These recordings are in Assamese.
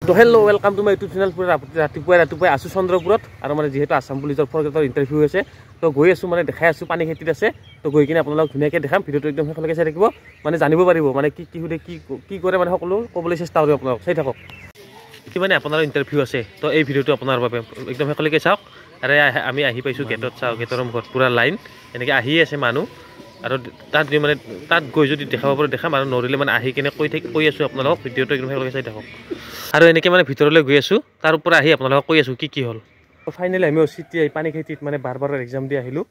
তো hello' welcome to my YouTube channel. ৰাতিপুৱাই আছোঁ চন্দ্ৰপুৰত আৰু মানে যিহেতু আছাম পুলিচৰ ফৰ্গেটৰ ইণ্টাৰভিউ হৈছে তো গৈ আছোঁ মানে দেখাই আছোঁ পানী খেতিত আছে তো গৈ কিনে আপোনালোকক ধুনীয়াকৈ দেখাম ভিডিঅ'টো একদম শেষলৈকে চাই থাকিব মানে জানিব পাৰিব মানে কি সুধে কি কৰে মানে সকলো ক'বলৈ চেষ্টা কৰিম আপোনালোক চাই থাকক কি মানে আপোনাৰ ইণ্টাৰভিউ আছে তো এই ভিডিঅ'টো আপোনাৰ বাবে একদম শেষলৈকে চাওক। আৰু আমি আহি পাইছোঁ গেটত চাওক গেটৰ মুখত পূৰা লাইন এনেকৈ আহি আছে মানুহ আৰু তাত মানে তাত গৈ যদি দেখাব পাৰোঁ দেখাম আৰু নৰিলে মানে আহি কিনে কৈ আছোঁ আপোনালোকক ভিডিঅ'টো একদম শেষলৈকে চাই থাকক। আৰু এনেকৈ মানে ভিতৰলৈ গৈ আছোঁ তাৰ পৰা আহি আপোনালোকক কৈ আছোঁ কি হ'ল। ফাইনেলি আমি চিটিআই পানী খেতিত মানে বাৰ এক্সাম দি আহিলোঁ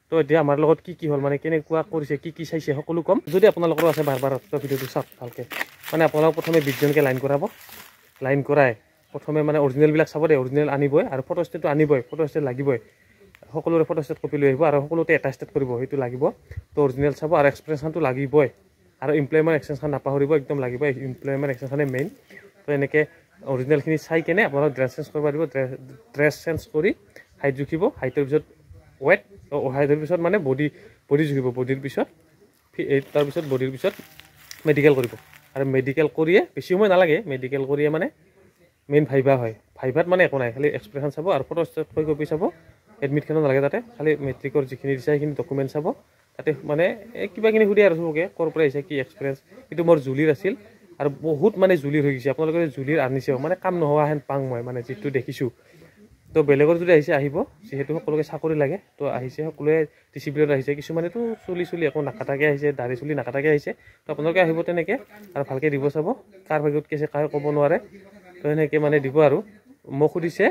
তো এতিয়া আমাৰ লগত কি হ'ল মানে কেনেকুৱা কৰিছে কি চাইছে সকলো ক'ম। যদি আপোনালোকৰো আছে বাৰ তো ভিডিঅ'টো চাওক ভালকৈ। মানে আপোনালোক প্ৰথমে 20জনকৈ লাইন কৰাব, লাইন কৰাই প্ৰথমে মানে অৰিজিনেলবিলাক চাব দেই, অৰিজিনেল আনিবই আৰু ফটো ষ্টেটটো আনিবই, ফটো ষ্টেট লাগিবই, সকলোৰে ফটো ষ্টেট কপি লৈ আহিব আৰু সকলোতে এটা ষ্টেট কৰিব সেইটো লাগিব। তো অৰিজিনেল চাব আৰু এক্সপিৰিয়েঞ্চটো লাগিবই আৰু ইমপ্লয়মেণ্ট এক্সচেঞ্জখন নাপাহৰিব একদম লাগিবই, ইমপ্লয়মেণ্ট এক্সচেঞ্জখনে মেইন। তো এনেকৈ অৰিজিনেলখিনি চাই কেনে আপোনালোক ড্ৰেছ চেঞ্জ কৰিব দিব, ড্ৰেছ চেঞ্জ কৰি হাইট জুখিব, হাইটৰ পিছত ৱেট, হাইটৰ পিছত মানে বডি জুখিব, বডিৰ পিছত তাৰপিছত বডিৰ পিছত মেডিকেল কৰিব আৰু মেডিকেল কৰিয়ে বেছি সময় নালাগে, মেডিকেল কৰিয়ে মানে মেইন ভাইভা হয়। ভাইভাত মানে একো নাই, খালি এক্সপ্ৰেছন চাব আৰু ফটো ষ্টেট কপি চাব, এডমিটখনো নালাগে তাতে, খালি মেট্ৰিকৰ যিখিনি দিছে সেইখিনি ডকুমেণ্ট চাব। তাতে মানে কিবাখিনি সুধে আৰু চবকে ক'ৰ পৰা আহিছে কি এক্সপিৰিয়েঞ্চ। কিন্তু মোৰ জুলিৰ আছিল আৰু বহুত মানে জুলিৰ হৈ গৈছে, আপোনালোকে জুলিৰ আনিছেও মানে কাম নোহোৱা হেন পাং মই মানে যিটো দেখিছোঁ। তো বেলেগৰ যদি আহিছে আহিব, যিহেতু সকলোকে চাকৰি লাগে তো আহিছে, সকলোৱে ডিচিপ্লিনত আহিছে, কিছুমানেতো চুলি একো নাকাটাকৈ আহিছে, দাড়ি চুলি নাকাটাকৈ আহিছে। তো আপোনালোকে আহিব তেনেকৈ আৰু ভালকৈ দিব চাব, কাৰ ভাগ্যত কি আছে কায়ো ক'ব নোৱাৰে। তো সেনেকৈ মানে দিব আৰু মোক সুধিছে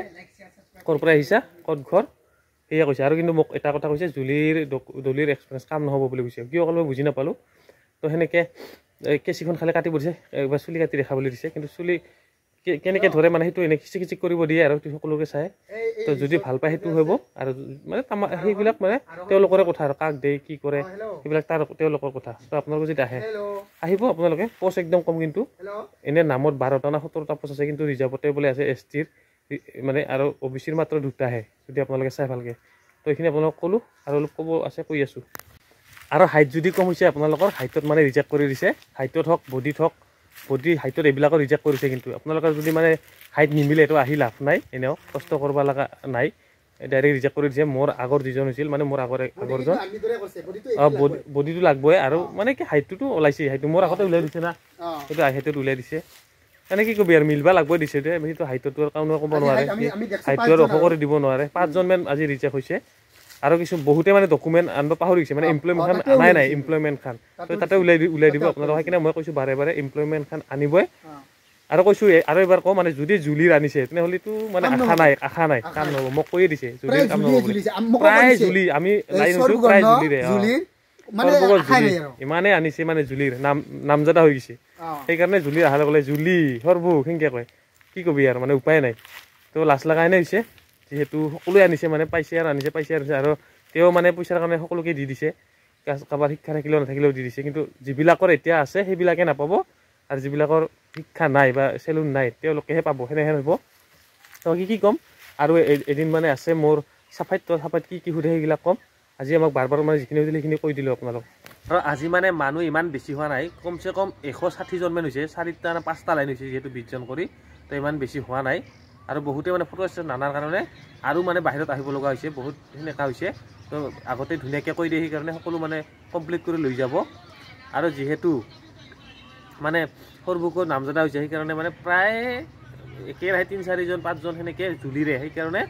ক'ৰ পৰা আহিছা, ক'ত ঘৰ, সেয়ে কৈছে। আৰু কিন্তু মোক এটা কথা কৈছে, জুলিৰ এক্সপিৰিয়েঞ্চ কাম নহ'ব বুলি কৈছে, কিয় ক'লে মই বুজি নাপালোঁ। তো সেনেকৈ কেঁচিখন খালি কাটিব দিছে, একবাৰ চুলি কাটি দেখাবলৈ দিছে, কিন্তু চুলি কেনেকৈ ধৰে মানে সেইটো এনেই খিচিক কৰিব দিয়ে আৰু সকলোকে চাই। তো যদি ভাল পায় সেইটো হ'ব আৰু মানে সেইবিলাক মানে তেওঁলোকৰে কথা আৰু কাক দিয়ে কি কৰে সেইবিলাক তেওঁলোকৰ কথা। তো আপোনালোকে যদি আহিব আপোনালোকে, পোষ্ট একদম কম, কিন্তু এনেই নামত 12টা না 17টা পোষ্ট আছে, কিন্তু ৰিজাৰ্ভতে বোলে আছে STৰ মানে আৰু OBCৰ মাত্ৰ 2টাহে, যদি আপোনালোকে চাই ভালকৈ। তো এইখিনি আপোনালোকক ক'লোঁ আৰু অলপ ক'ব আছে কৈ আছোঁ। আৰু হাইট যদি কম হৈছে আপোনালোকৰ, হাইটত মানে ৰিজেক্ট কৰি দিছে, হাইটত হওক বডিত হওক, বডি হাইটত এইবিলাকৰ ৰিজেক্ট কৰিছে। কিন্তু আপোনালোকৰ যদি মানে হাইট নিমিলে এইটো আহি লাভ নাই, এনেও কষ্ট কৰিব লগা নাই, ডাইৰেক্ট ৰিজেক্ট কৰি দিছে। মোৰ আগৰ যিজন হৈছিল মানে মোৰ আগৰজন বডিটো লাগবই আৰু মানে কি হাইটটোতো ওলাইছে, হাইটটো মোৰ আগতে উলিয়াই দিছে না, সেইটো হাইটত উলিয়াই দিছে। মানে কি ক'বি আৰু মিলবা লাগবই দিছে, সেইটো হাইটটো আৰু কাৰোনে ক'ব নোৱাৰে, হাইটটো আৰু অফ কৰি দিব নোৱাৰে। 5জনমান আজি ৰিজেক্ট হৈছে আৰু বহুতে মানে ডকুমেণ্ট আনিব পাহৰি গৈছে, মানে এমপ্লয়মেণ্টখন আনাই নাই, এমপ্লয়মেণ্টখন তো তাতে উলিয়াই দিব আপোনালোকক। সেইকাৰণে মই কৈছোঁ বাৰে এমপ্লয়মেণ্টখন আনিবই। আৰু কৈছোঁ আৰু এবাৰ কওঁ, মানে যদি জুলিৰ আনিছে তেনেহ'লেতো মানে আশা নাই কাম নহ'ব, মোক কৈয়ে দিছে জুলিৰ কাম নহ'ব বুলি। প্ৰায় জুলি আমি লাইন হৈছোঁ, প্ৰায় জুলিৰে ইমানেই আনিছে মানে জুলিৰ নামজাদা হৈ গৈছে। সেইকাৰণে জুলিৰ অহাৰ লগে জুলি সৰ্বু সেনেকৈ কয়, কি ক'বি আৰু মানে উপায় নাই। তো লাজ লগা এনে হৈছে, যিহেতু সকলোৱে আনিছে মানে পাইছে আৰু আনিছে আৰু তেওঁ মানে পইচাৰ কাৰণে সকলোকে দি দিছে, কাৰোবাৰ শিক্ষা থাকিলেও নাথাকিলেও দি দিছে। কিন্তু যিবিলাকৰ এতিয়া আছে সেইবিলাকে নাপাব আৰু যিবিলাকৰ শিক্ষা নাই বা চেলুন নাই তেওঁলোকেহে পাব, সেনেহেন হ'ব। তো কি ক'ম আৰু এদিন মানে আছে মোৰ চাফাইত কি সোধে সেইবিলাক ক'ম। আজি আমাক বাৰ মানে যিখিনি সুধিলে সেইখিনি কৈ দিলোঁ আপোনালোক। আৰু আজি মানে মানুহ ইমান বেছি হোৱা নাই, কমচে কম 160জনমান হৈছে, 4টা না 5টা লাইন হৈছে যিহেতু 20জন কৰি, তো ইমান বেছি হোৱা নাই। আৰু বহুতে মানে ফটো ষ্টেট নানাৰ কাৰণে আৰু মানে বাহিৰত আহিব লগা হৈছে, বহুত সেনেকুৱা হৈছে। তো আগতে ধুনীয়াকৈ কৈ দিয়ে, সেইকাৰণে সকলো মানে কমপ্লিট কৰি লৈ যাব। আৰু যিহেতু মানে সৰবুকৰ নামজাদা হৈছে সেইকাৰণে মানে প্ৰায় একেৰাহে 3-4জন 5জন সেনেকৈ জুলিৰে, সেইকাৰণে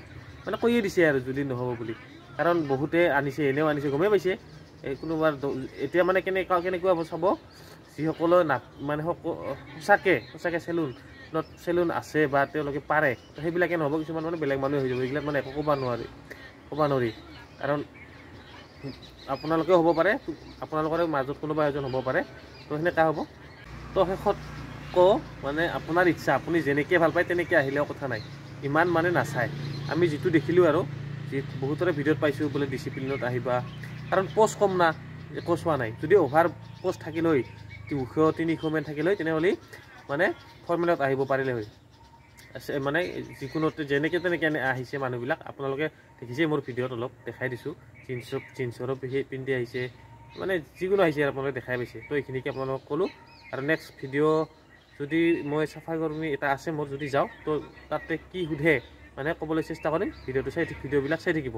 মানে কৈয়ে দিছে আৰু জুলি নহ'ব বুলি। কাৰণ বহুতে আনিছে, এনেও আনিছে, গমেই পাইছে। কোনোবাৰ এতিয়া মানে কেনেকুৱা চাব, যিসকলে মানে সঁচাকৈ চেলুন আছে বা তেওঁলোকে পাৰে, তো সেইবিলাকে নহ'ব, কিছুমান মানে বেলেগ মানুহে হৈ যাব। এইবিলাক মানে একো ক'ব নোৱাৰি কাৰণ আপোনালোকেও হ'ব পাৰে, আপোনালোকৰে মাজত কোনোবা এজন হ'ব পাৰে, তো সেনেকুৱা হ'ব। তো শেষত কওঁ মানে আপোনাৰ ইচ্ছা, আপুনি যেনেকৈ ভাল পায় তেনেকৈ আহিলেও কথা নাই, ইমান মানে নাচায়। আমি যিটো দেখিলোঁ আৰু বহুতৰে ভিডিঅ'ত পাইছোঁ বোলে ডিচিপ্লিনত আহিবা, কাৰণ পোষ্ট কম না, একো চোৱা নাই। যদি অভাৰ পোষ্ট থাকিল হয়, 200-300মান থাকিল হয়, তেনেহ'লে মানে ফৰ্মেলত আহিব পাৰিলে হয়। মানে যিকোনো যেনেকৈ তেনেকৈ আহিছে মানুহবিলাক, আপোনালোকে দেখিছে মোৰ ভিডিঅ'ত অলপ দেখাই দিছোঁ, জিন্সৰো পিন্ধি আহিছে, মানে যিকোনো আহিছে আপোনালোকে দেখাই পাইছে। তো এইখিনিকে আপোনালোকক ক'লোঁ আৰু নেক্সট ভিডিঅ' যদি মই চাফাই কৰ্মী এটা আছে মোৰ যদি যাওঁ তো তাতে কি সোধে মানে ক'বলৈ চেষ্টা কৰিম ভিডিঅ'বিলাক চাই থাকিব